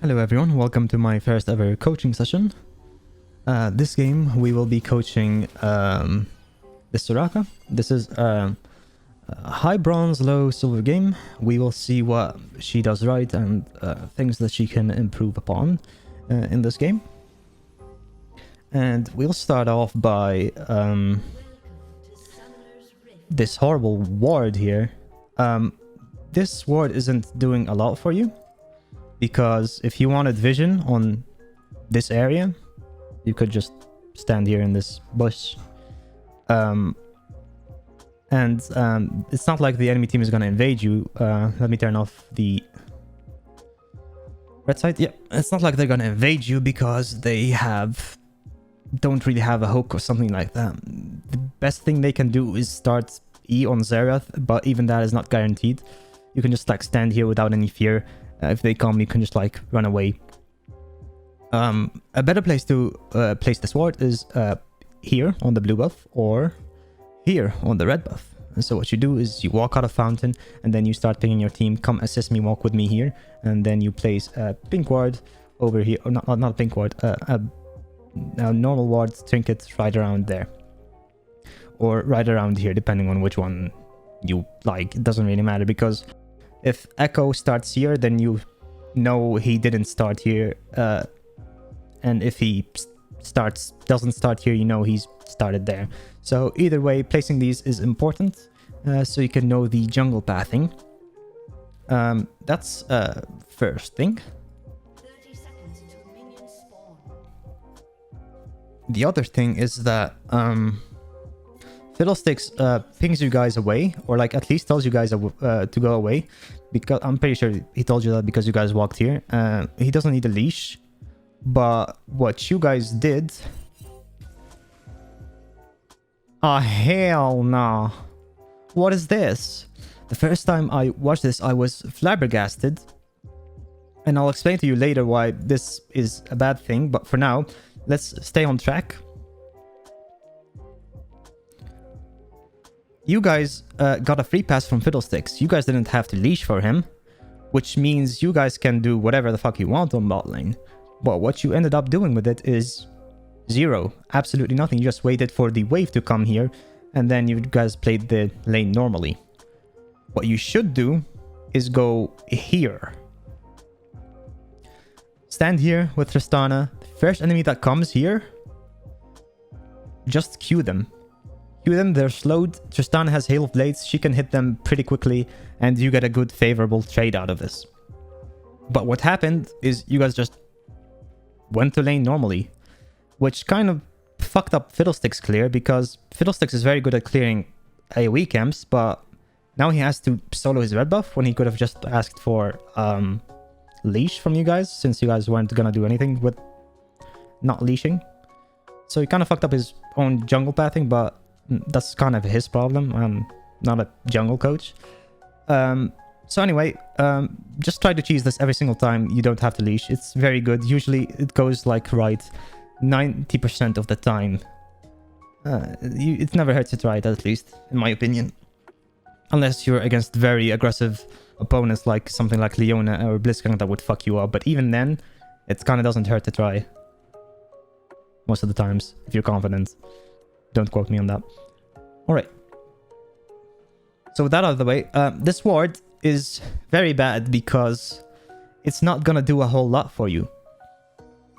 Hello everyone, welcome to my first ever coaching session. This game we will be coaching the Soraka. This is a high bronze, low silver game. We will see what she does right and things that she can improve upon in this game. And we'll start off by this horrible ward here. This ward isn't doing a lot for you, because if you wanted vision on this area, you could just stand here in this bush. It's not like the enemy team is going to invade you. Let me turn off the red side. Yeah, it's not like they're going to invade you because they don't really have a hook or something like that. The best thing they can do is start E on Xerath, but even that is not guaranteed. You can just like stand here without any fear. If they come, you can just like run away. A better place to place this ward is here on the blue buff or here on the red buff. And so what you do is you walk out of fountain and then you start picking your team. Come assist me, walk with me here, and then you place a pink ward over here, or not a pink ward, a normal ward trinket right around there, or right around here, depending on which one you like. It doesn't really matter, because if Echo starts here, then you know he didn't start here. And if he doesn't start here, you know he's started there. So either way, placing these is important, so you can know the jungle pathing. That's first thing. 30 seconds until minions spawn. The other thing is that Fiddlesticks pings you guys away, or like at least tells you guys to go away, because I'm pretty sure he told you that because you guys walked here. He doesn't need a leash, but what you guys did... Ah, hell no. What is this? The first time I watched this, I was flabbergasted, and I'll explain to you later why this is a bad thing, but for now, let's stay on track. You guys got a free pass from Fiddlesticks. You guys didn't have to leash for him, which means you guys can do whatever the fuck you want on bot lane. But what you ended up doing with it is zero. Absolutely nothing. You just waited for the wave to come here, and then you guys played the lane normally. What you should do is go here. Stand here with Tristana. The first enemy that comes here, just Q them. They're slowed. Tristana has Hail of Blades. She can hit them pretty quickly, and you get a good favorable trade out of this. But what happened is you guys just went to lane normally, which kind of fucked up Fiddlesticks' clear, because Fiddlesticks is very good at clearing AoE camps, but now he has to solo his red buff when he could have just asked for leash from you guys, since you guys weren't gonna do anything with not leashing. So he kind of fucked up his own jungle pathing, but that's kind of his problem. I'm not a jungle coach. So anyway, just try to cheese this every single time. You don't have to leash. It's very good. Usually it goes like right 90% of the time. It never hurts to try it, at least, in my opinion. Unless you're against very aggressive opponents like something like Leona or Blitzcrank that would fuck you up. But even then, it kind of doesn't hurt to try. Most of the times, if you're confident. Don't quote me on that. Alright. So with that out of the way, this ward is very bad because it's not gonna do a whole lot for you.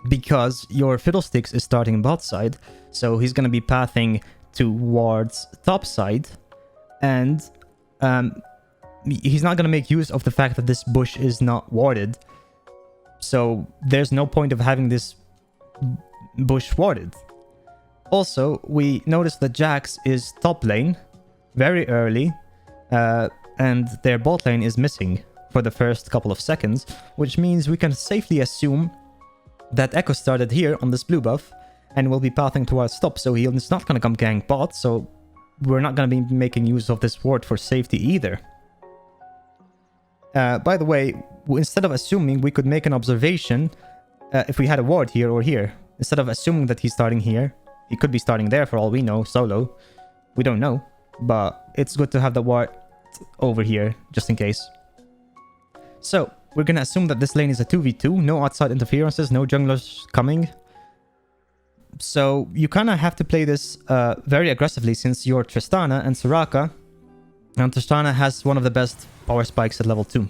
Because your Fiddlesticks is starting bot side, so he's gonna be pathing towards top side, and he's not gonna make use of the fact that this bush is not warded. So there's no point of having this bush warded. Also, we noticed that Jax is top lane very early, and their bot lane is missing for the first couple of seconds, which means we can safely assume that Echo started here on this blue buff and will be pathing towards top, so he's not going to come gank bot, so we're not going to be making use of this ward for safety either. By the way, instead of assuming, we could make an observation if we had a ward here or here. Instead of assuming that he's starting here, he could be starting there for all we know, solo. We don't know, but it's good to have the ward over here, just in case. So, we're gonna assume that this lane is a 2v2. No outside interferences, no junglers coming. So you kind of have to play this very aggressively since you're Tristana and Soraka. And Tristana has one of the best power spikes at level 2.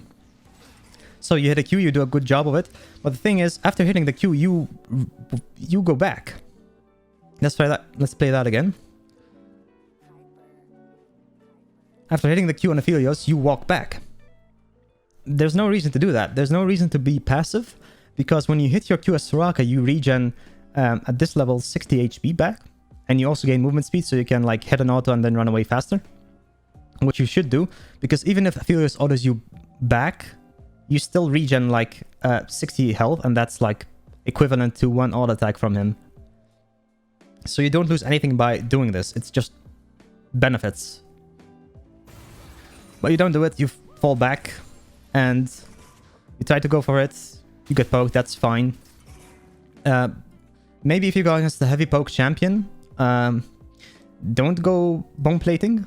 So you hit a Q, you do a good job of it. But the thing is, after hitting the Q, you go back. Let's try that. Let's play that again. After hitting the Q on Aphelios, you walk back. There's no reason to do that. There's no reason to be passive. Because when you hit your Q as Soraka, you regen at this level 60 HP back. And you also gain movement speed, so you can like hit an auto and then run away faster. Which you should do. Because even if Aphelios autos you back, you still regen like 60 health, and that's like equivalent to one auto attack from him. So you don't lose anything by doing this. It's just benefits. But you don't do it, you fall back, and you try to go for it. You get poked, that's fine. Maybe if you go against the heavy poke champion, don't go bone plating.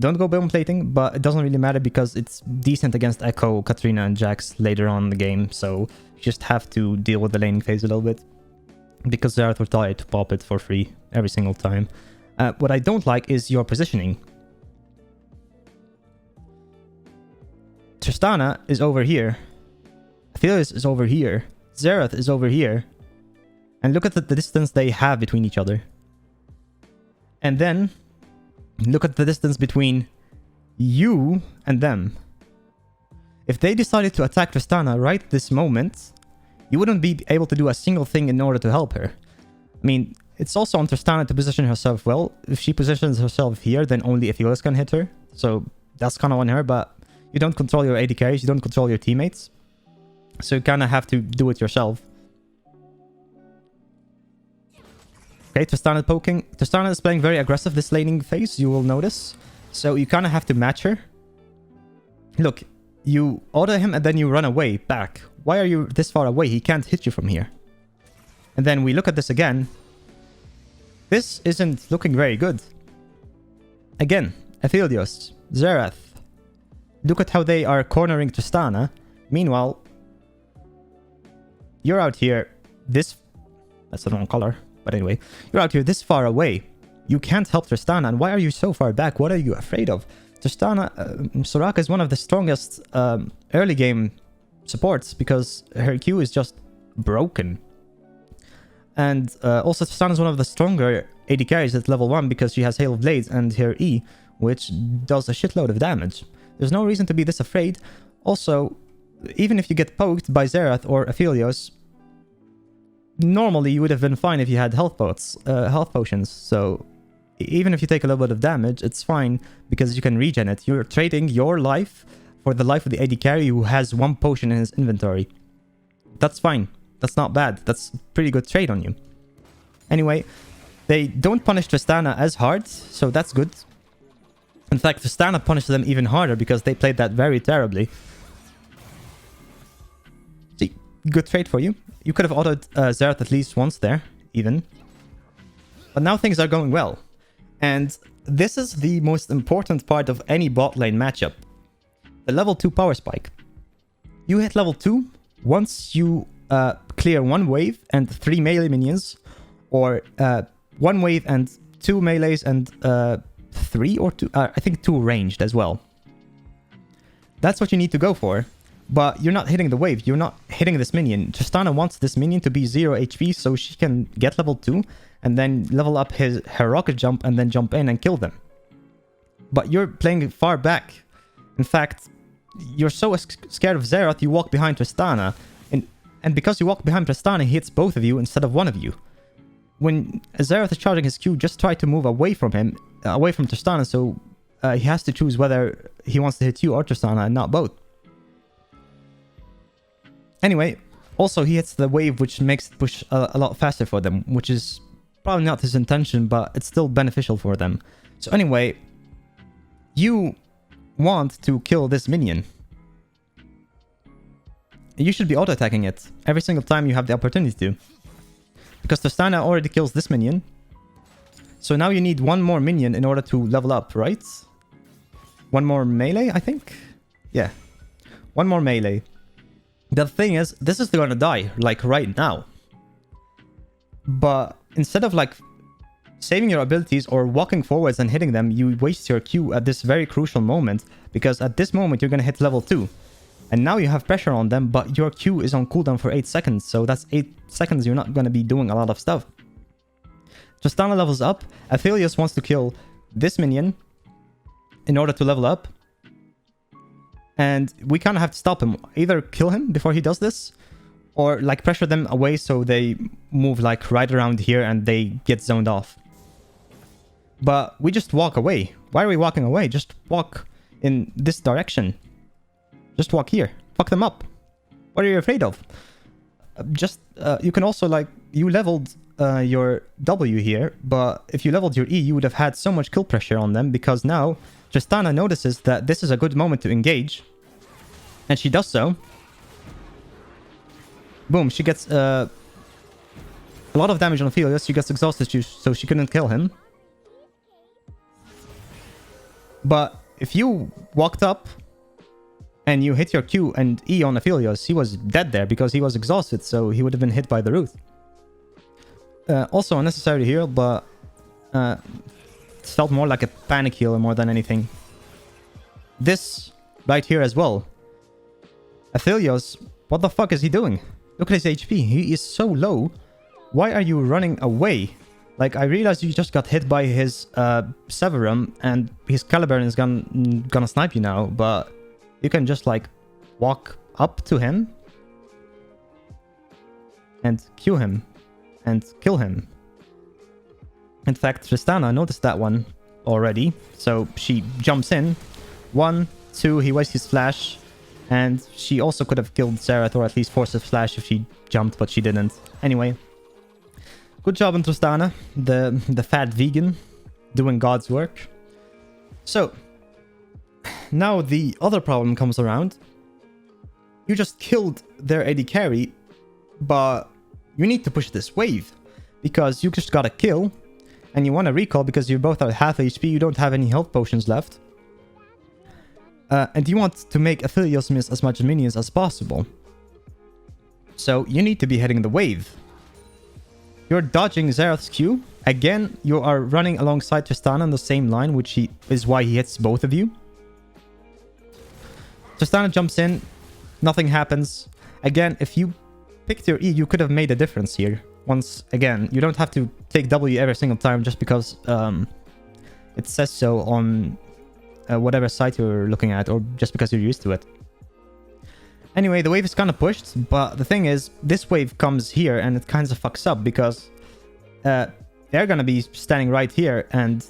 Don't go bone plating, but it doesn't really matter because it's decent against Echo, Katrina, and Jax later on in the game. So you just have to deal with the laning phase a little bit. Because Xerath will try to pop it for free every single time. What I don't like is your positioning. Tristana is over here. Aphelios is over here. Xerath is over here. And look at the distance they have between each other. And then look at the distance between you and them. If they decided to attack Tristana right this moment, you wouldn't be able to do a single thing in order to help her. I mean, it's also on Tristana to position herself well. If she positions herself here, then only Aphelios can hit her. So that's kind of on her, but you don't control your AD carries, you don't control your teammates. So you kind of have to do it yourself. Okay, Tristana poking. Tristana is playing very aggressive this laning phase, you will notice. So you kind of have to match her. Look, you auto him and then you run away back. Why are you this far away? He can't hit you from here. And then we look at this again. This isn't looking very good. Again, Aphelios, Xerath. Look at how they are cornering Tristana. Meanwhile, you're out here this... That's the wrong color. But anyway, you're out here this far away. You can't help Tristana. And why are you so far back? What are you afraid of? Tristana, Soraka is one of the strongest early game supports because her Q is just broken. And also Tristana is one of the stronger AD carries at level 1 because she has Hail of Blades and her E, which does a shitload of damage. There's no reason to be this afraid. Also, even if you get poked by Xerath or Aphelios, normally you would have been fine if you had health potions. So even if you take a little bit of damage, it's fine because you can regen it. You're trading your life for the life of the AD carry who has one potion in his inventory. That's fine. That's not bad. That's a pretty good trade on you. Anyway, they don't punish Tristana as hard, so that's good. In fact, Tristana punished them even harder because they played that very terribly. See, good trade for you. You could have autoed Xerath at least once there, even. But now things are going well. And this is the most important part of any bot lane matchup. The level 2 power spike. You hit level 2 once you clear 1 wave and 3 melee minions. Or 1 wave and 2 melees and 3 or 2... I think 2 ranged as well. That's what you need to go for. But you're not hitting the wave. You're not hitting this minion. Tristana wants this minion to be 0 HP so she can get level 2 and then level up her rocket jump and then jump in and kill them. But you're playing far back. In fact, you're so scared of Xerath, you walk behind Tristana. And because you walk behind Tristana, he hits both of you instead of one of you. When Xerath is charging his Q, just try to move away from him, away from Tristana, so he has to choose whether he wants to hit you or Tristana and not both. Anyway, also he hits the wave, which makes it push a lot faster for them, which is probably not his intention, but it's still beneficial for them. So anyway, you want to kill this minion. You should be auto-attacking it every single time you have the opportunity to. Because Tristana already kills this minion. So now you need 1 more minion in order to level up, right? 1 more melee, I think? Yeah. One more melee. The thing is, this is gonna die, like, right now. But instead of, like, saving your abilities or walking forwards and hitting them, you waste your Q at this very crucial moment. Because at this moment, you're gonna hit level 2. And now you have pressure on them, but your Q is on cooldown for 8 seconds. So that's 8 seconds you're not gonna be doing a lot of stuff. Tristana levels up. Aphelios wants to kill this minion in order to level up. And we kind of have to stop him. Either kill him before he does this, or like pressure them away so they move like right around here and they get zoned off. But we just walk away. Why are we walking away? Just walk in this direction. Just walk here. Fuck them up. What are you afraid of? You can also like, you leveled your W here, but if you leveled your E, you would have had so much kill pressure on them because now Tristana notices that this is a good moment to engage. And she does so. Boom, she gets a lot of damage on Aphelios. She gets exhausted, so she couldn't kill him. But if you walked up and you hit your Q and E on Aphelios, he was dead there because he was exhausted, so he would have been hit by the root. Also unnecessary heal, but it felt more like a panic heal more than anything. This right here as well. Aphelios, what the fuck is he doing? Look at his HP. He is so low. Why are you running away? Like, I realized you just got hit by his Severum and his Caliburn is gonna snipe you now, but you can just like walk up to him and Q him and kill him. In fact, Tristana noticed that one already, so she jumps in. 1, 2, he wastes his flash, and she also could have killed Zerath or at least forced a flash if she jumped, but she didn't. Anyway, good job on Tristana, the fat vegan, doing God's work. So, now the other problem comes around. You just killed their AD carry, but you need to push this wave, because you just got a kill, and you want to recall because you both are half HP, you don't have any health potions left. And you want to make Aphelios miss as much minions as possible. So you need to be hitting the wave. You're dodging Zerath's Q. Again, you are running alongside Tristana on the same line, which is why he hits both of you. Tristana jumps in. Nothing happens. Again, if you picked your E, you could have made a difference here. Once again, you don't have to take W every single time just because it says so on whatever site you're looking at, or just because you're used to it. Anyway, the wave is kind of pushed, but the thing is, this wave comes here and it kind of fucks up because they're gonna be standing right here and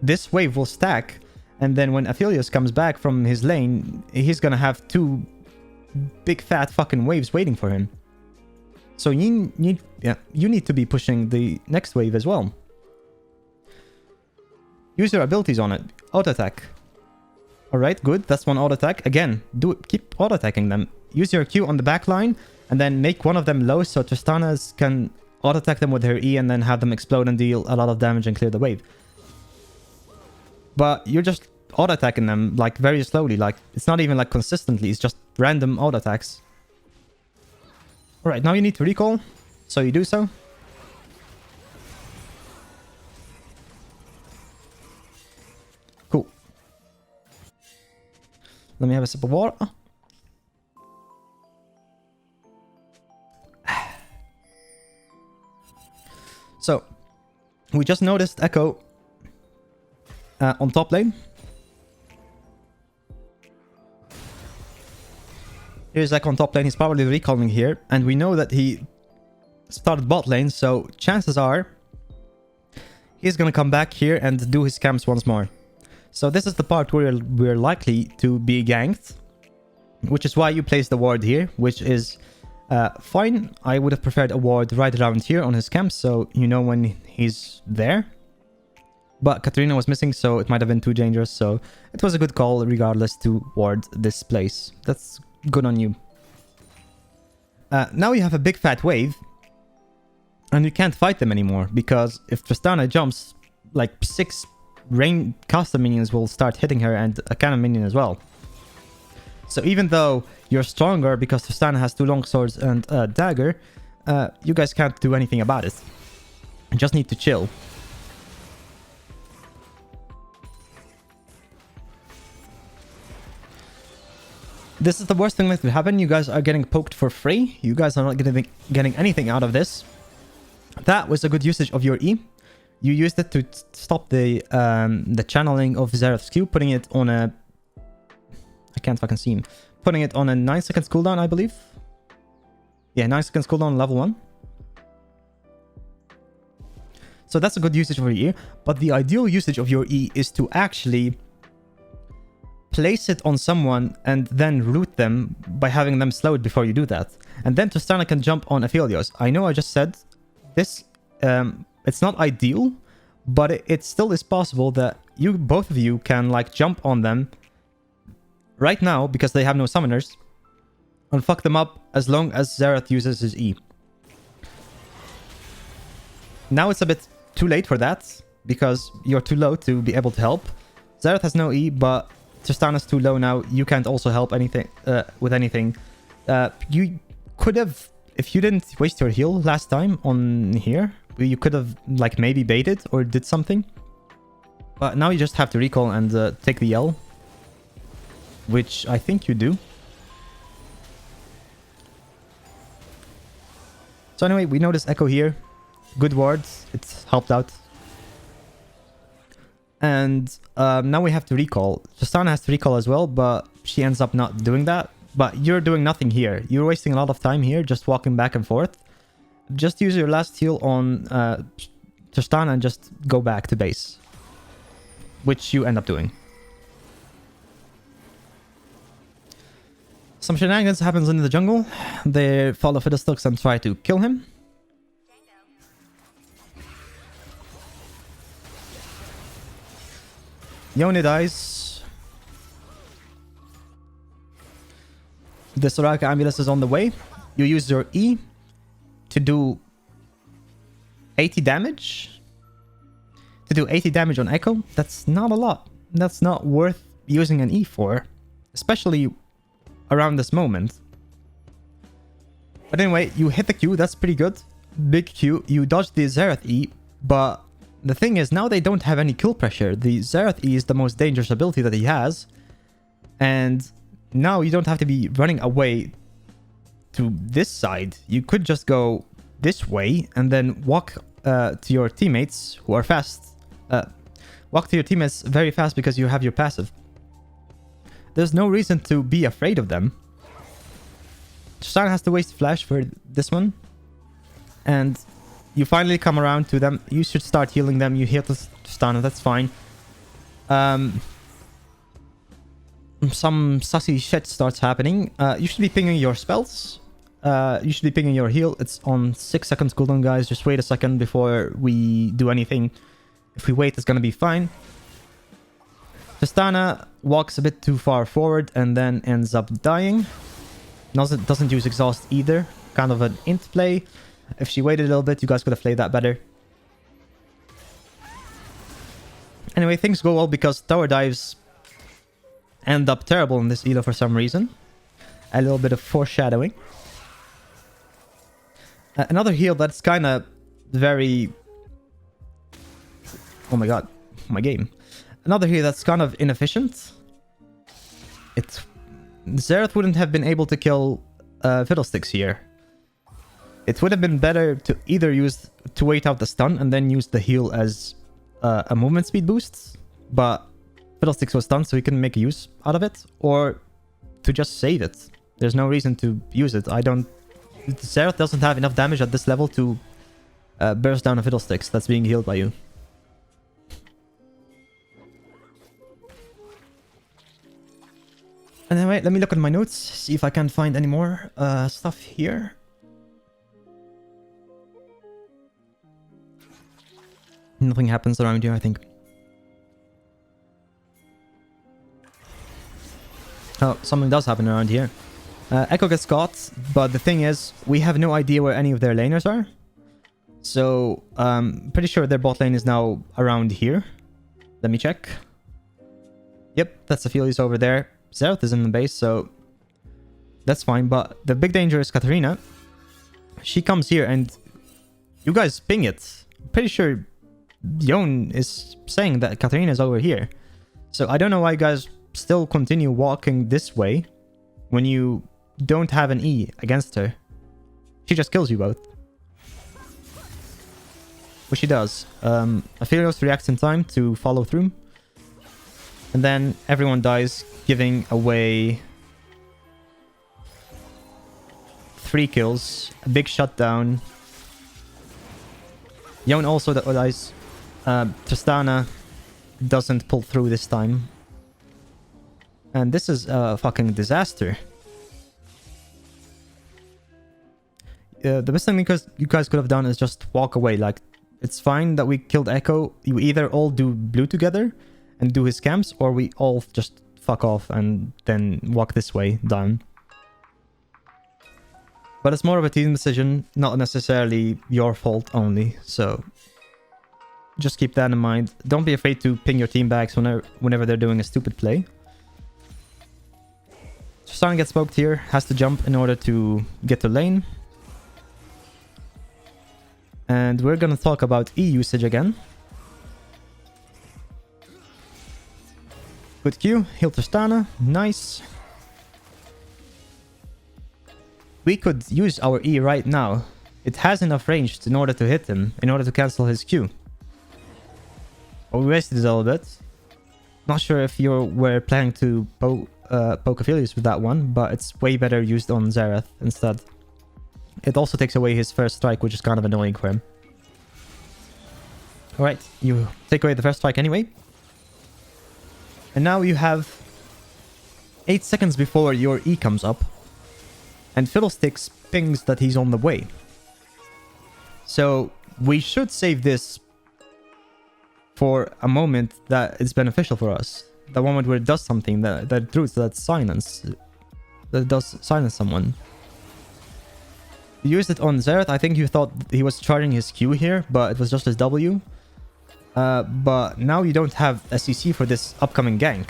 this wave will stack, and then when Aphelios comes back from his lane, he's gonna have 2 big fat fucking waves waiting for him. So you need to be pushing the next wave as well. Use your abilities on it. Auto attack. Alright, good. That's one auto attack. Again, keep auto attacking them. Use your Q on the back line and then make one of them low so Tristana can auto attack them with her E and then have them explode and deal a lot of damage and clear the wave. But you're just auto attacking them like very slowly. Like, it's not even like consistently. It's just random auto attacks. Alright, now you need to recall. So you do so. Cool. Let me have a sip of water. So, we just noticed Echo on top lane. Here's Echo on top lane. He's probably recalling here. And we know that he started bot lane. So chances are he's going to come back here and do his camps once more. So this is the part where we're likely to be ganked. Which is why you place the ward here. Which is fine. I would have preferred a ward right around here on his camp. So you know when he's there. But Katarina was missing, so it might have been too dangerous. So it was a good call regardless to ward this place. That's good on you. Now you have a big fat wave. And you can't fight them anymore. Because if Tristana jumps, like 6 rain caster minions will start hitting her and a cannon minion as well. So even though you're stronger because Tristana has 2 long swords and a dagger, you guys can't do anything about it. You just need to chill. This is the worst thing that could happen. You guys are getting poked for free. You guys are not getting anything out of this. That was a good usage of your E. You used it to stop the channeling of Xerath's Q, putting it on a... I can't fucking see him. Putting it on a 9 seconds cooldown, I believe. Yeah, 9 seconds cooldown, level 1. So that's a good usage of your E. But the ideal usage of your E is to actually place it on someone and then root them by having them slowed before you do that. And then Tristana can jump on Aphelios. I know I just said this, it's not ideal, but it still is possible that both of you can like jump on them right now because they have no summoners and fuck them up as long as Xerath uses his E. Now it's a bit too late for that because you're too low to be able to help. Xerath has no E, but Tristana's too low now. You can't also help anything with anything. You could have, if you didn't waste your heal last time on here, you could have like maybe baited or did something. But now you just have to recall and take the L, which I think you do. So anyway, we notice Echo here. Good wards. It's helped out. And now we have to recall. Tristana has to recall as well, but she ends up not doing that. But you're doing nothing here. You're wasting a lot of time here, just walking back and forth. Just use your last heal on Tristana and just go back to base. Which you end up doing. Some shenanigans happens in the jungle. They follow Fiddlesticks and try to kill him. Yone dies. The Soraka ambulance is on the way. You use your E to do 80 damage. To do 80 damage on Echo. That's not a lot. That's not worth using an E for. Especially around this moment. But anyway, you hit the Q. That's pretty good. Big Q. You dodge the Xerath E. But the thing is, now they don't have any kill pressure. The Xerath E is the most dangerous ability that he has. And now you don't have to be running away to this side. You could just go this way and then walk to your teammates who are fast. Walk to your teammates very fast because you have your passive. There's no reason to be afraid of them. Tristana has to waste flash for this one. And you finally come around to them. You should start healing them. You heal Tristana, that's fine. Some sussy shit starts happening. You should be pinging your spells. You should be pinging your heal. It's on 6 seconds cooldown, guys. Just wait a second before we do anything. If we wait, it's gonna be fine. Tristana walks a bit too far forward and then ends up dying. Doesn't use exhaust either. Kind of an int play. If she waited a little bit, you guys could have played that better. Anyway, things go well because tower dives end up terrible in this elo for some reason. A little bit of foreshadowing. Another heal that's kind of very... Oh my god, my game. Another heal that's kind of inefficient. Xerath wouldn't have been able to kill Fiddlesticks here. It would have been better to either wait out the stun and then use the heal as a movement speed boost. But Fiddlesticks was stunned, so he couldn't make use out of it. Or to just save it. There's no reason to use it. Xerath doesn't have enough damage at this level to burst down a Fiddlesticks that's being healed by you. Anyway, let me look at my notes, see if I can find any more stuff here. Nothing happens around here, I think. Oh, something does happen around here. Echo gets caught, but the thing is, we have no idea where any of their laners are. So, pretty sure their bot lane is now around here. Let me check. Yep, that's Aphelios over there. Xerath is in the base, so That's fine, but the big danger is Katarina. She comes here and you guys ping it. Pretty sure Yon is saying that Katarina is over here. So I don't know why you guys still continue walking this way when you don't have an E against her. She just kills you both. Which she does. Aphelios reacts in time to follow through. And then everyone dies, giving away 3 kills. A big shutdown. Yon also dies. Tristana doesn't pull through this time. And this is a fucking disaster. The best thing because you guys could have done is just walk away. Like, it's fine that we killed Echo. You either all do blue together and do his camps, or we all just fuck off and then walk this way down. But it's more of a team decision, not necessarily your fault only, so just keep that in mind. Don't be afraid to ping your team backs whenever they're doing a stupid play. Tristana gets smoked here, has to jump in order to get to lane. And we're gonna talk about E usage again. Good Q, heal Tristana, nice. We could use our E right now. It has enough range in order to hit him, in order to cancel his Q. But we wasted it a little bit. Not sure if you were planning to poke Aphelios with that one, but it's way better used on Xerath instead. It also takes away his first strike, which is kind of annoying for him. Alright, you take away the first strike anyway. And now you have 8 seconds before your E comes up. And Fiddlesticks pings that he's on the way. So we should save this for a moment that is beneficial for us. The moment where it does something that silence. That does silence someone. You used it on Xerath. I think you thought he was charging his Q here, but it was just his W. But now you don't have a CC for this upcoming gank.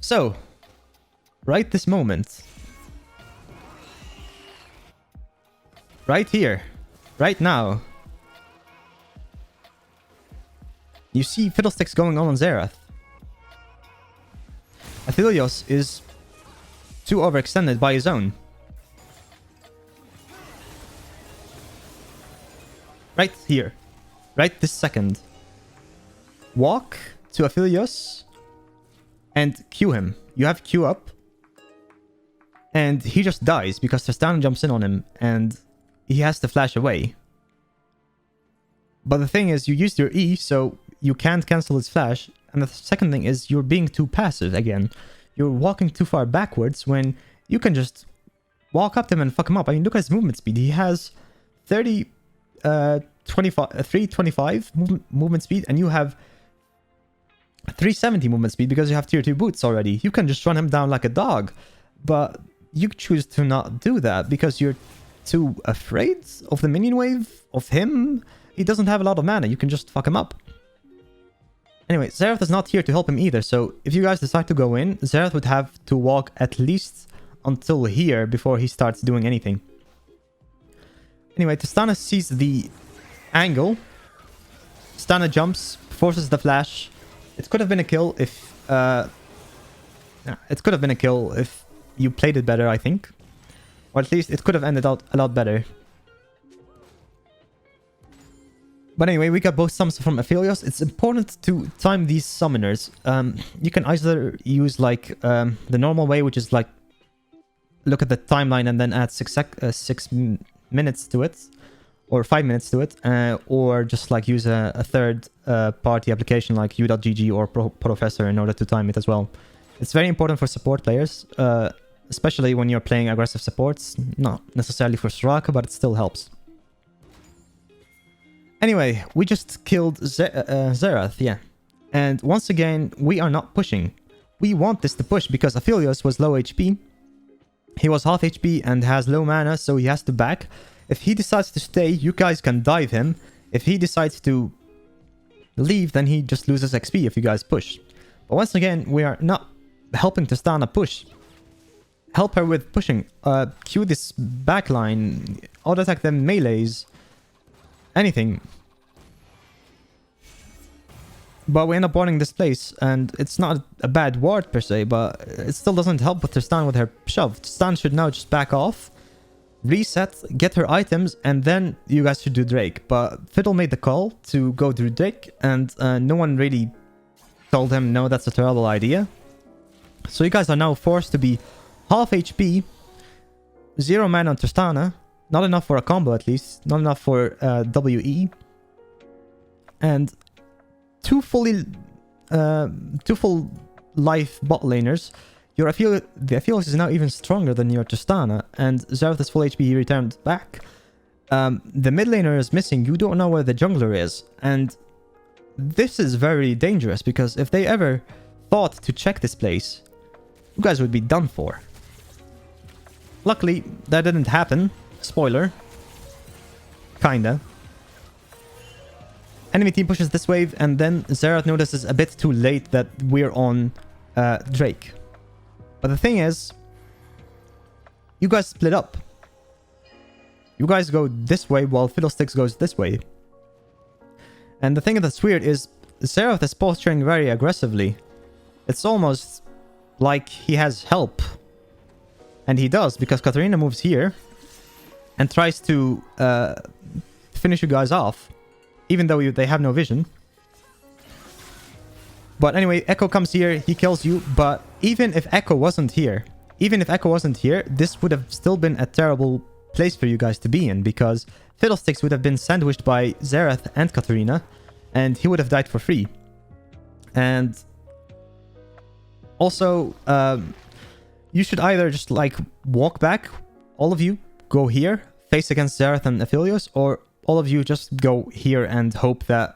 So, right this moment. Right here. Right now. You see Fiddlesticks going on Xerath. Aphelios is too overextended by his own. Right here. Right this second. Walk to Aphelios and Q him. You have Q up. And he just dies because Tristana jumps in on him and he has to flash away. But the thing is, you used your E, so you can't cancel his flash. And the second thing is, you're being too passive again. You're walking too far backwards when you can just walk up to him and fuck him up. I mean, look at his movement speed. He has 325 movement speed, and you have 370 movement speed because you have tier 2 boots already. You can just run him down like a dog. But you choose to not do that because you're too afraid of the minion wave, of him. He doesn't have a lot of mana. You can just fuck him up. Anyway, Xerath is not here to help him either, so if you guys decide to go in, Xerath would have to walk at least until here before he starts doing anything. Anyway, Tristana sees the angle. Tristana jumps, forces the flash. It could have been a kill if... it could have been a kill if you played it better, I think. Or at least it could have ended out a lot better. But anyway, we got both summons from Aphelios. It's important to time these summoners. You can either use like the normal way, which is like look at the timeline and then add 6 minutes to it, or 5 minutes to it, or just like use a third party application like u.gg or Professor in order to time it as well. It's very important for support players, especially when you're playing aggressive supports. Not necessarily for Soraka, but it still helps. Anyway, we just killed Xerath, yeah. And once again, we are not pushing. We want this to push because Aphelios was low HP. He was half HP and has low mana, so he has to back. If he decides to stay, you guys can dive him. If he decides to leave, then he just loses XP if you guys push. But once again, we are not helping Tristana push. Help her with pushing. Cue this backline. Auto-attack them melees. Anything. But we end up wanting this place, and it's not a bad ward per se, but it still doesn't help with Tristan with her shove. Tristan should now just back off, reset, get her items, and then you guys should do Drake. But Fiddle made the call to go do Drake, and no one really told him, no, that's a terrible idea. So you guys are now forced to be half HP, 0 mana on Tristana, not enough for a combo at least, not enough for WE, and two full life bot laners. The Aphelios is now even stronger than your Tristana, and Xerath is full HP, he returned back. The mid laner is missing, you don't know where the jungler is, and this is very dangerous, because if they ever thought to check this place, you guys would be done for. Luckily, that didn't happen. Spoiler. Kinda. Enemy team pushes this wave, and then Xerath notices a bit too late that we're on Drake. But the thing is, you guys split up. You guys go this way while Fiddlesticks goes this way. And the thing that's weird is Xerath is posturing very aggressively. It's almost like he has help. And he does, because Katarina moves here and tries to finish you guys off, even though they have no vision. But anyway, Echo comes here, he kills you, but even if Echo wasn't here, this would have still been a terrible place for you guys to be in, because Fiddlesticks would have been sandwiched by Xerath and Katarina, and he would have died for free. And also, you should either just like walk back, all of you go here, face against Xerath and Aphelios, or all of you just go here and hope that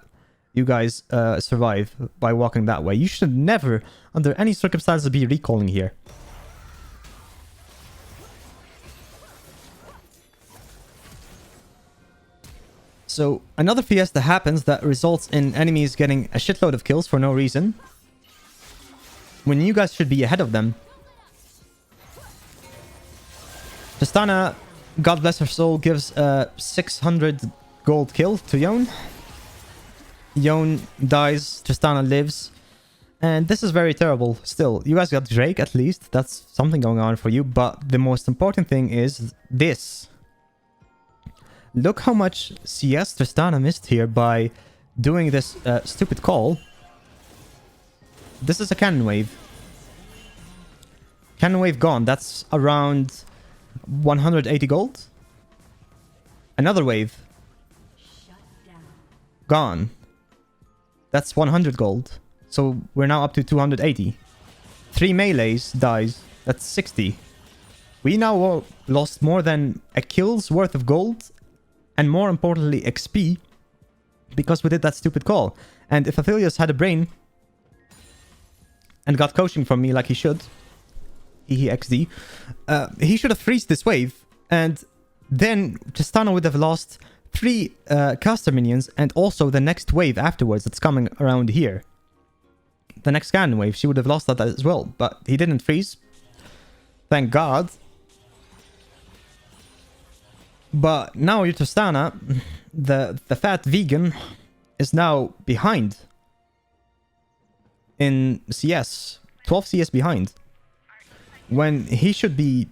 you guys survive by walking that way. You should never, under any circumstances, be recalling here. So another fiesta happens that results in enemies getting a shitload of kills for no reason, when you guys should be ahead of them. Tristana, God bless her soul, gives a 600 gold kill to Yone. Yone dies, Tristana lives. And this is very terrible still. You guys got Drake at least, that's something going on for you. But the most important thing is this. Look how much CS Tristana missed here by doing this stupid call. This is a cannon wave. Cannon wave gone, that's around 180 gold. Another wave. Gone. That's 100 gold. So we're now up to 280. 3 melees dies. That's 60. We now lost more than a kill's worth of gold. And more importantly, XP. Because we did that stupid call. And if Aphelios had a brain and got coaching from me like he should, XD, he should have freezed this wave, and then Tristana would have lost 3 caster minions, and also the next wave afterwards that's coming around here. The next cannon wave, she would have lost that as well, but he didn't freeze. Thank God. But now your Tristana, the fat vegan, is now behind in CS. 12 CS behind. When he should be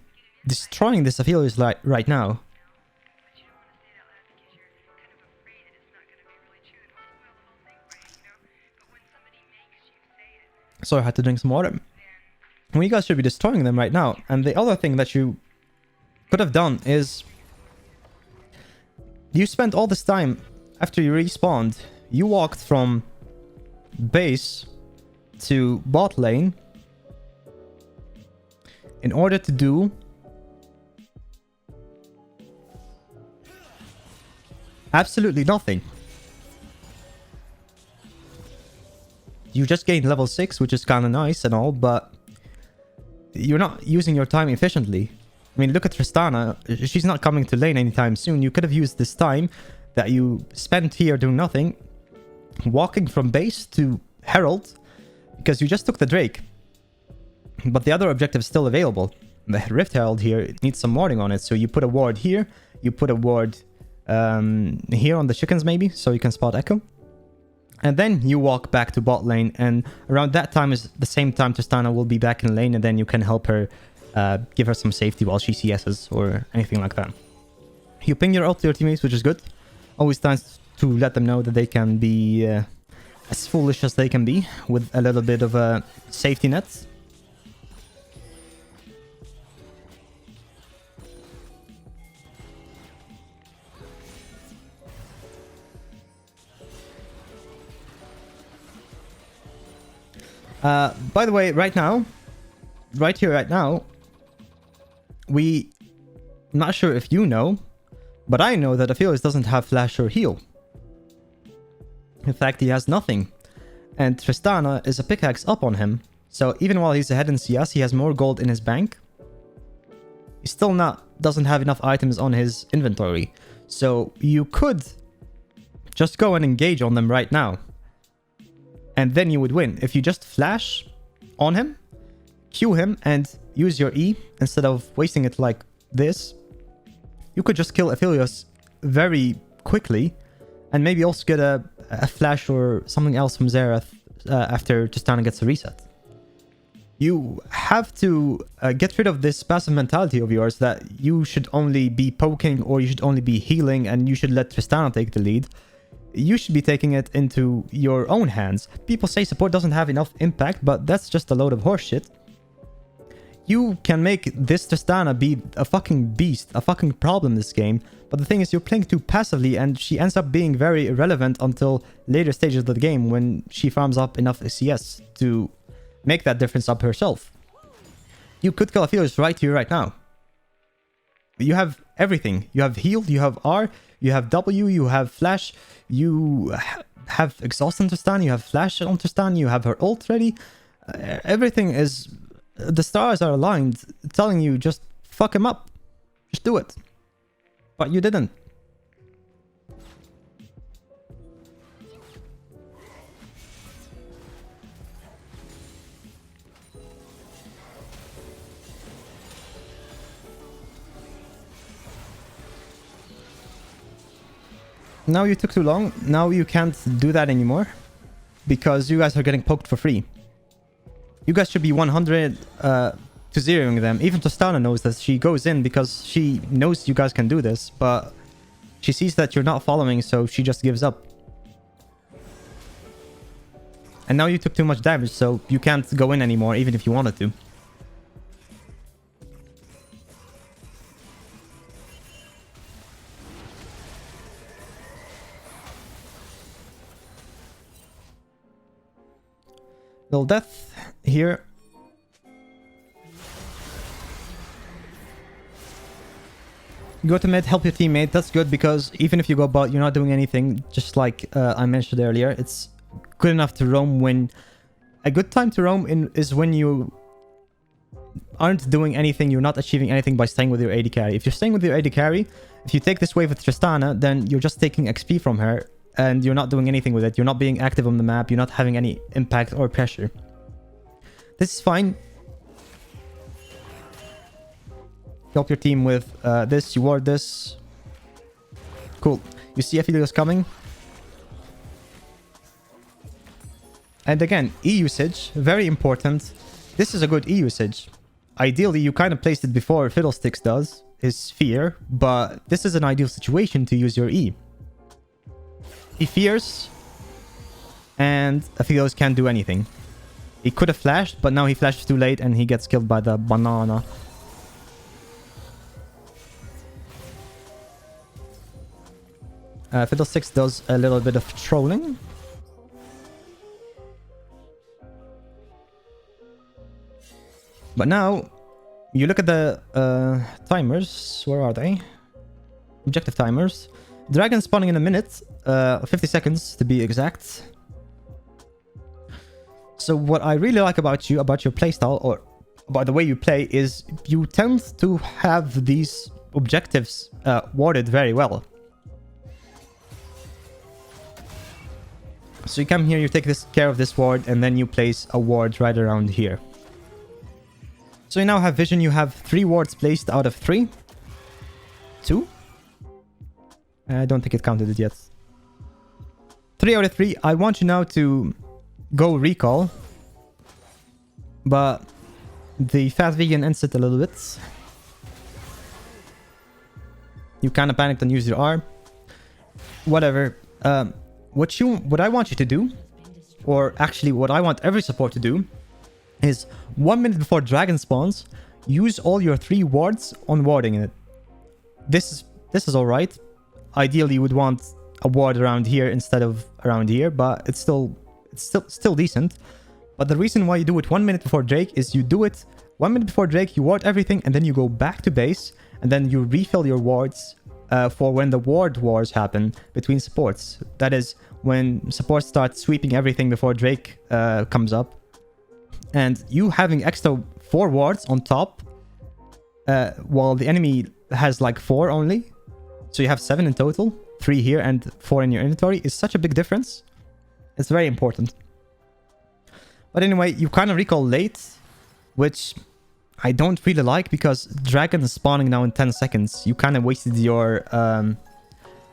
destroying this Aphelios right now. So I had to drink some water. Well, you guys should be destroying them right now. And the other thing that you could have done is, you spent all this time after you respawned. You walked from base to bot lane in order to do absolutely nothing. You just gained level 6, which is kind of nice and all, but you're not using your time efficiently. I mean, look at Tristana. She's not coming to lane anytime soon. You could have used this time that you spent here doing nothing, walking from base to Herald, because you just took the Drake. But the other objective is still available. The Rift Herald here, it needs some warding on it. So you put a ward here. You put a ward here on the chickens maybe, so you can spot Echo. And then you walk back to bot lane. And around that time is the same time Tristana will be back in lane. And then you can help her, give her some safety while she CS's or anything like that. You ping your ult to your teammates, which is good. Always nice to let them know that they can be as foolish as they can be with a little bit of a safety net. By the way, right now, right here, right now, I'm not sure if you know, but I know that Aphelios doesn't have flash or heal. In fact, he has nothing. And Tristana is a pickaxe up on him. So even while he's ahead in CS, he has more gold in his bank. He still doesn't have enough items on his inventory. So you could just go and engage on them right now. And then you would win. If you just flash on him, Q him, and use your E instead of wasting it like this, you could just kill Aphelios very quickly and maybe also get a flash or something else from Xerath after Tristana gets a reset. You have to get rid of this passive mentality of yours that you should only be poking or you should only be healing and you should let Tristana take the lead. You should be taking it into your own hands. People say support doesn't have enough impact, but that's just a load of horseshit. You can make this Tristana be a fucking beast, a fucking problem this game. But the thing is, you're playing too passively and she ends up being very irrelevant until later stages of the game when she farms up enough CS to make that difference up herself. You could kill Aphelios right here, right now. You have everything. You have heal, you have R, you have W, you have flash, you have exhaust on Tristana, you have flash on Tristana, you have her ult ready. Everything is... The stars are aligned, telling you just fuck him up. Just do it. But you didn't. Now you took too long. Now you can't do that anymore. Because you guys are getting poked for free. You guys should be 100 to 0ing them. Even Tristana knows that. She goes in because she knows you guys can do this. But she sees that you're not following, so she just gives up. And now you took too much damage, so you can't go in anymore, even if you wanted to. Little death here. Go to mid, help your teammate. That's good because even if you go bot, you're not doing anything. Just like I mentioned earlier, it's good enough to roam when... A good time to roam is when you aren't doing anything, you're not achieving anything by staying with your AD carry. If you're staying with your AD carry, if you take this wave with Tristana, then you're just taking XP from her and you're not doing anything with it. You're not being active on the map. You're not having any impact or pressure. This is fine. Help your team with this. You ward this. Cool. You see Aphelios coming. And again, E usage. Very important. This is a good E usage. Ideally, you kind of placed it before Fiddlesticks does. His Sphere. But this is an ideal situation to use your E. He fears. And Aphelios can't do anything. He could have flashed, but now he flashes too late and he gets killed by the banana. Fiddlesticks does a little bit of trolling. But now, you look at the timers. Where are they? Objective timers. Dragon spawning in a minute. 50 seconds to be exact. So what I really like about you, about your playstyle, or about the way you play, is you tend to have these objectives warded very well. So you come here, you take this care of this ward, and then you place a ward right around here. So you now have vision. You have 3 wards placed out of 3. 2? I don't think it counted it yet. 3 out of 3. I want you now to go recall. But the fat vegan ends it a little bit. You kind of panicked and used your R. Whatever. What I want you to do, or actually what I want every support to do, is 1 minute before dragon spawns, use all your 3 wards on warding it. This is alright. Ideally, you would want a ward around here instead of around here, but it's still decent. But the reason why you do it 1 minute before Drake is you do it 1 minute before Drake, you ward everything, and then you go back to base, and then you refill your wards for when the ward wars happen between supports. That is when supports start sweeping everything before Drake comes up. And you having extra 4 wards on top, while the enemy has like 4 only. So you have 7 in total, 3 here and 4 in your inventory, is such a big difference. It's very important. But anyway, you kind of recall late, which I don't really like because Dragon is spawning now in 10 seconds. You kind of wasted your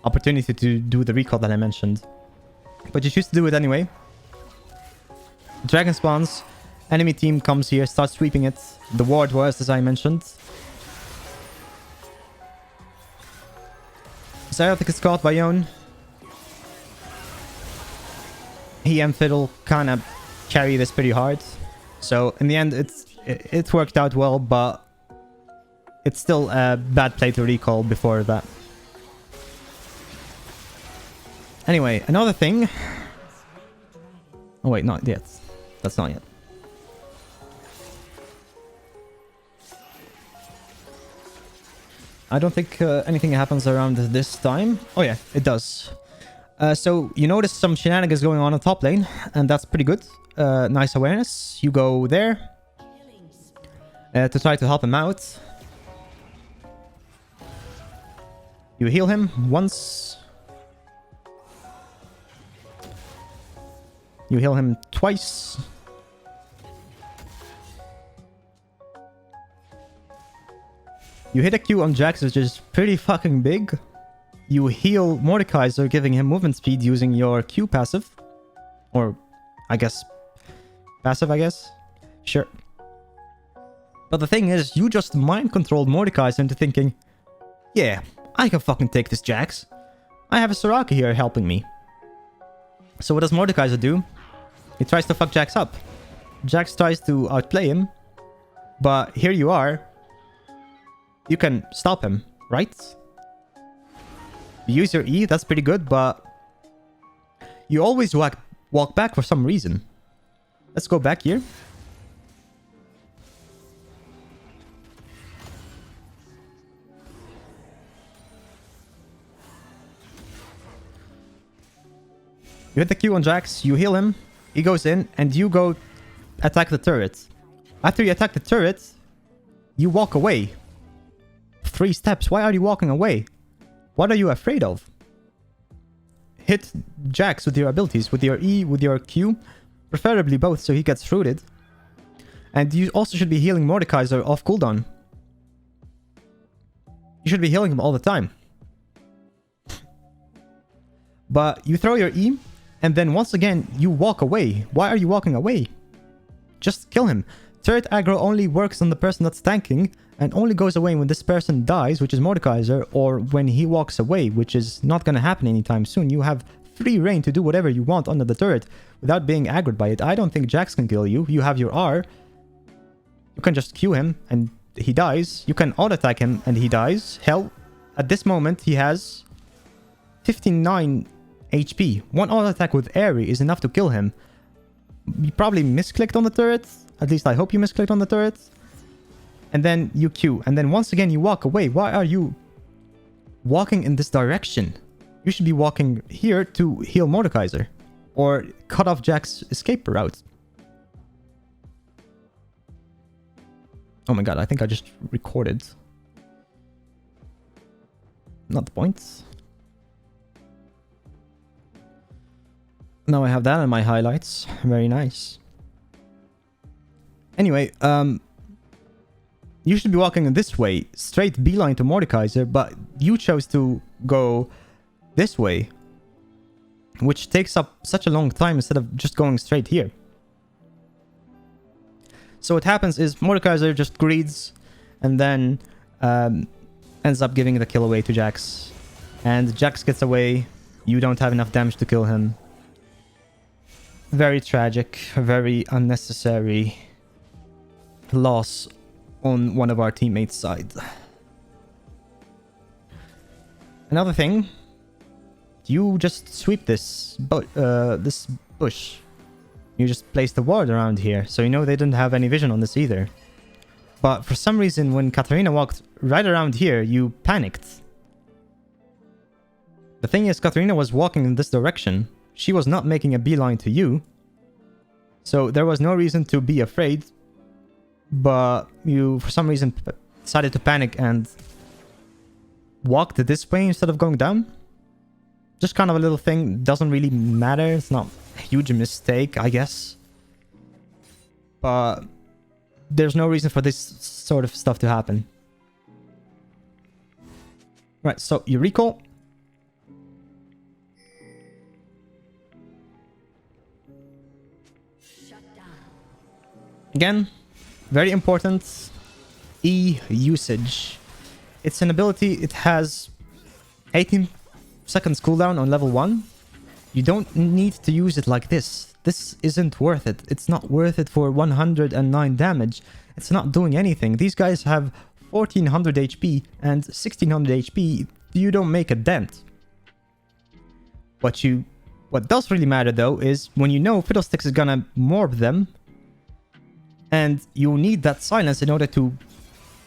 opportunity to do the recall that I mentioned. But you choose to do it anyway. Dragon spawns, enemy team comes here, starts sweeping it. The ward was, as I mentioned. Soraka is caught by Yon. He and Fiddle kind of carry this pretty hard. So in the end, it worked out well, but it's still a bad play to recall before that. Anyway, another thing. Oh wait, not yet. That's not yet. I don't think anything happens around this time. Oh yeah, it does. So you notice some shenanigans going on top lane, and that's pretty good. Nice awareness. You go there to try to help him out. You heal him once. You heal him twice. You hit a Q on Jax, which is pretty fucking big. You heal Mordekaiser, giving him movement speed using your Q passive. Or, I guess, passive, I guess? Sure. But the thing is, you just mind-controlled Mordekaiser into thinking, yeah, I can fucking take this Jax. I have a Soraka here helping me. So what does Mordekaiser do? He tries to fuck Jax up. Jax tries to outplay him. But here you are. You can stop him, right? You use your E, that's pretty good, but you always walk back for some reason. Let's go back here. You hit the Q on Jax, you heal him, he goes in, and you go attack the turret. After you attack the turret, you walk away. 3 steps. Why are you walking away? What are you afraid of? Hit Jax with your abilities, with your E, with your Q. Preferably both, so he gets rooted. And you also should be healing Mordekaiser off cooldown. You should be healing him all the time. But you throw your E, and then once again, you walk away. Why are you walking away? Just kill him. Turret aggro only works on the person that's tanking, and only goes away when this person dies, which is Mordekaiser, or when he walks away, which is not going to happen anytime soon. You have free reign to do whatever you want under the turret without being aggroed by it. I don't think Jax can kill you. You have your R. You can just Q him and he dies. You can auto-attack him and he dies. Hell, at this moment, he has 59 HP. One auto-attack with Airy is enough to kill him. You probably misclicked on the turret. At least I hope you misclicked on the turret. And then you Q. And then once again, you walk away. Why are you walking in this direction? You should be walking here to heal Mordekaiser. Or cut off Jack's escape route. Oh my god, I think I just recorded. Not the point. Now I have that in my highlights. Very nice. Anyway, you should be walking this way, straight beeline to Mordekaiser, but you chose to go this way, which takes up such a long time instead of just going straight here. So what happens is Mordekaiser just greeds and then ends up giving the kill away to Jax. And Jax gets away. You don't have enough damage to kill him. Very tragic, very unnecessary loss on one of our teammates' side. Another thing, you just sweep this bush. You just place the ward around here, so you know they didn't have any vision on this either. But for some reason, when Katarina walked right around here, you panicked. The thing is, Katarina was walking in this direction. She was not making a beeline to you. So there was no reason to be afraid. But you, for some reason, decided to panic and walked this way instead of going down. Just kind of a little thing. Doesn't really matter. It's not a huge mistake, I guess. But there's no reason for this sort of stuff to happen. Right, so you recall. Again, very important. E usage. It's an ability. It has 18 seconds cooldown on level 1. You don't need to use it like this. This isn't worth it. It's not worth it for 109 damage. It's not doing anything. These guys have 1400 HP and 1600 HP. You don't make a dent. What does really matter though is when you know Fiddlesticks is gonna morb them, and you need that silence in order to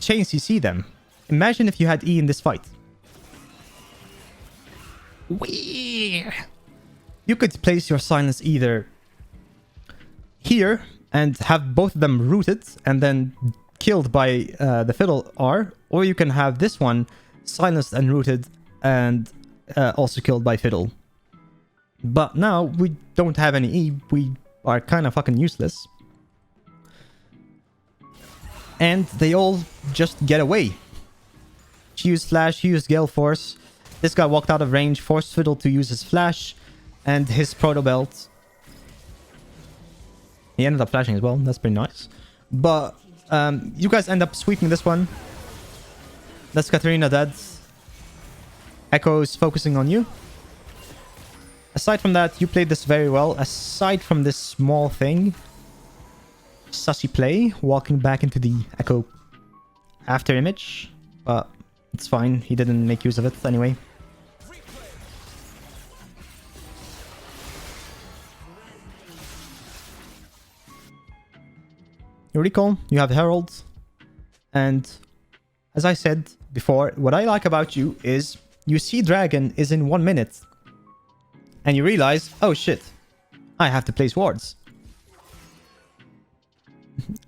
chain CC them. Imagine if you had E in this fight. Wee! You could place your silence either here and have both of them rooted and then killed by the Fiddle R, or you can have this one silenced and rooted and also killed by Fiddle. But now we don't have any E. We are kind of fucking useless. And they all just get away. She used Flash, he used Gale Force. This guy walked out of range, forced Fiddle to use his Flash and his Proto Belt. He ended up flashing as well. That's pretty nice. But you guys end up sweeping this one. That's Katarina dead. Echo's focusing on you. Aside from that, you played this very well. Aside from this small thing, sussy play, walking back into the Echo after image. But it's fine. He didn't make use of it anyway. You recall, you have Herald, and as I said before, what I like about you is you see Dragon is in 1 minute, and you realize, oh shit, I have to place wards.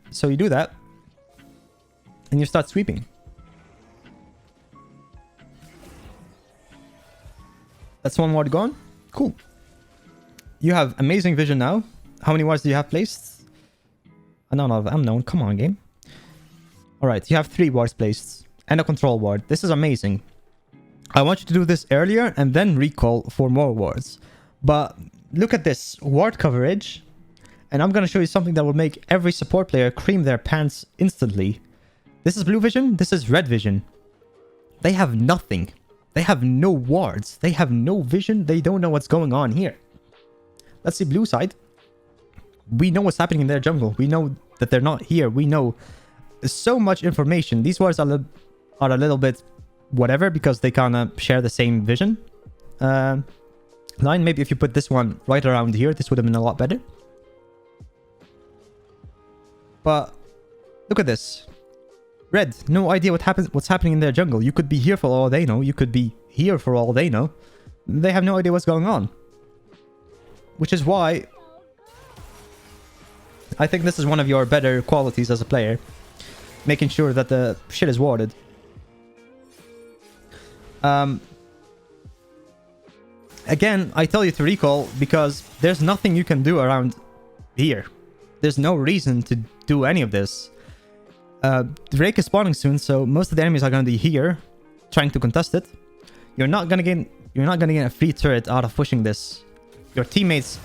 So you do that, and you start sweeping. That's one ward gone. Cool. You have amazing vision now. How many wards do you have placed? None of unknown. Come on, game. Alright, you have 3 wards placed. And a control ward. This is amazing. I want you to do this earlier and then recall for more wards. But look at this. Ward coverage. And I'm going to show you something that will make every support player cream their pants instantly. This is blue vision. This is red vision. They have nothing. They have no wards. They have no vision. They don't know what's going on here. Let's see blue side. We know what's happening in their jungle. We know that they're not here. We know so much information. These wards are a little bit whatever because they kind of share the same vision line. Maybe if you put this one right around here, this would have been a lot better. But look at this. Red, no idea what's happening in their jungle. You could be here for all they know. You could be here for all they know. They have no idea what's going on. Which is why I think this is one of your better qualities as a player. Making sure that the shit is warded. Again, I tell you to recall because there's nothing you can do around here. There's no reason to do any of this. Drake is spawning soon, so most of the enemies are going to be here, trying to contest it. You're not gonna get a free turret out of pushing this. Your teammates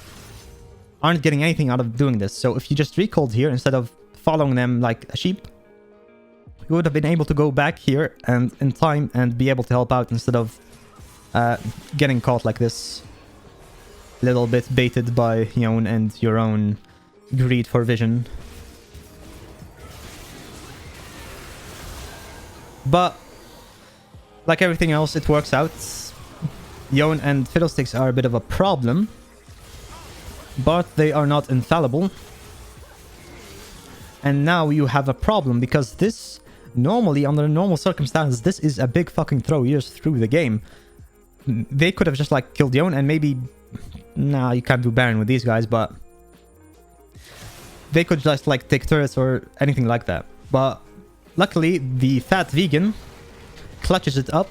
aren't getting anything out of doing this. So if you just recalled here instead of following them like a sheep, you would have been able to go back here and in time and be able to help out instead of getting caught like this. A little bit baited by Yon and your own greed for vision. But like everything else, it works out. Yon and Fiddlesticks are a bit of a problem, but they are not infallible. And now you have a problem because this, normally, under normal circumstances, this is a big fucking throw years through the game. They could have just like killed Yon and maybe... Nah, you can't do Baron with these guys, but... They could just like take turrets or anything like that. But luckily, the fat vegan clutches it up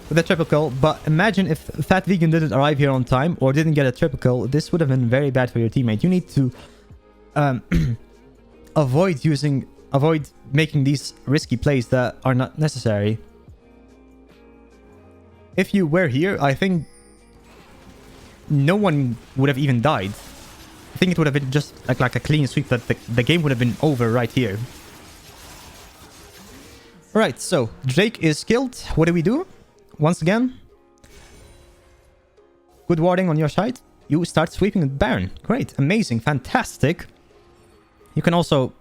with a triple kill. But imagine if fat vegan didn't arrive here on time or didn't get a triple kill, this would have been very bad for your teammate. You need to avoid making these risky plays that are not necessary. If you were here, I think no one would have even died. I think it would have been just like a clean sweep, that the game would have been over right here. Right, so Drake is killed. What do we do? Once again, good warding on your side. You start sweeping with Baron. Great, amazing, fantastic. You can also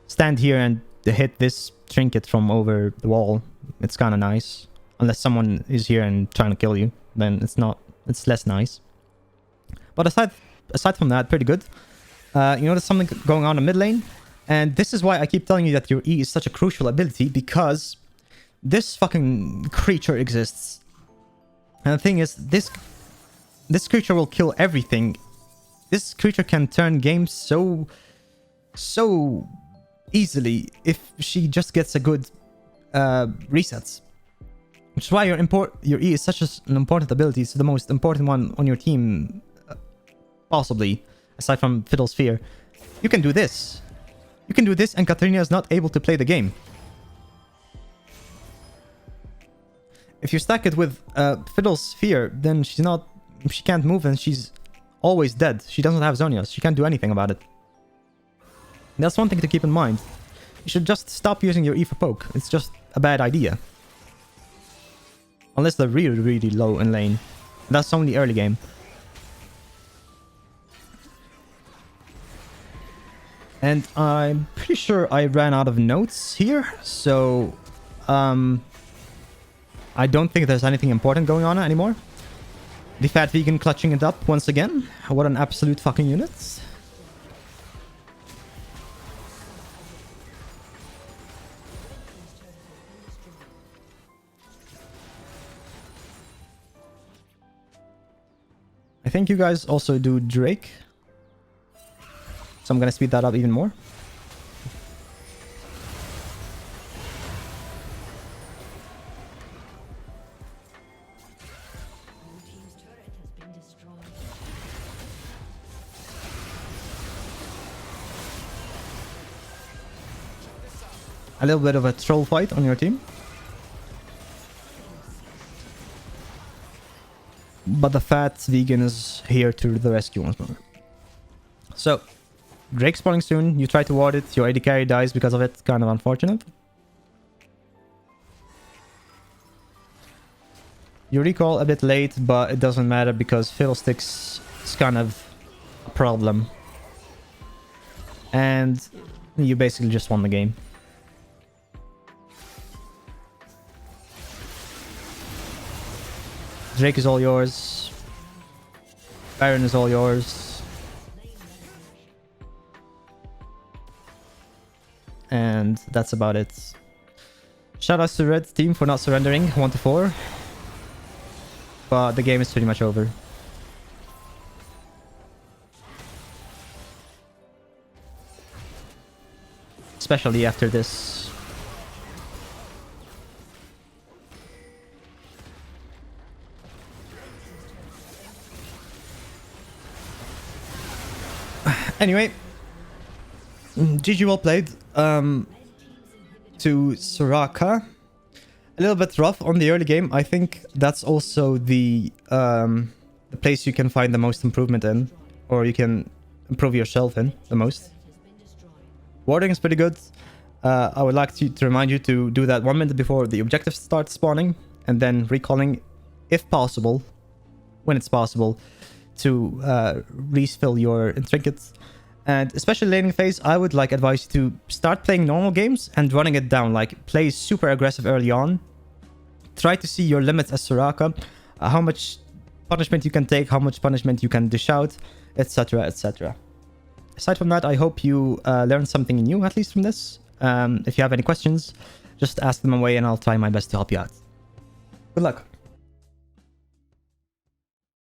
stand here and hit this trinket from over the wall. It's kind of nice. Unless someone is here and trying to kill you, then it's less nice. But aside from that, pretty good. You notice something going on in mid lane. And this is why I keep telling you that your E is such a crucial ability, because this fucking creature exists. And the thing is, this creature will kill everything. This creature can turn games so easily if she just gets a good resets. Which is why your E is such an important ability. It's the most important one on your team, possibly, aside from Fiddle Sphere. You can do this. You can do this, and Katarina is not able to play the game. If you stack it with Fiddle Sphere, then she can't move, and she's always dead. She doesn't have Zonias. She can't do anything about it. That's one thing to keep in mind. You should just stop using your E for poke. It's just a bad idea. Unless they're really, really low in lane. That's only early game. And I'm pretty sure I ran out of notes here. So, I don't think there's anything important going on anymore. The fat vegan clutching it up once again. What an absolute fucking unit. I think you guys also do Drake. So I'm gonna speed that up even more. A little bit of a troll fight on your team. But the fat vegan is here to the rescue once more. So, Drake spawning soon. You try to ward it. Your AD carry dies because of it. Kind of unfortunate. You recall a bit late, but it doesn't matter because Fiddlesticks is kind of a problem. And you basically just won the game. Drake is all yours. Baron is all yours. And that's about it. Shout out to Red team for not surrendering 1-4. But the game is pretty much over. Especially after this. Anyway, GG well played. To Soraka. A little bit rough on the early game. I think that's also the place you can find the most improvement in, or you can improve yourself in the most. Warding is pretty good. I would like to remind you to do that 1 minute before the objectives start spawning, and then recalling, if possible, when it's possible, to refill your trinkets. And especially laning phase, I would advise you to start playing normal games and running it down. Play super aggressive early on. Try to see your limits as Soraka, how much punishment you can take, how much punishment you can dish out, etc, etc. Aside from that, I hope you learned something new, at least from this. If you have any questions, just ask them away and I'll try my best to help you out. Good luck.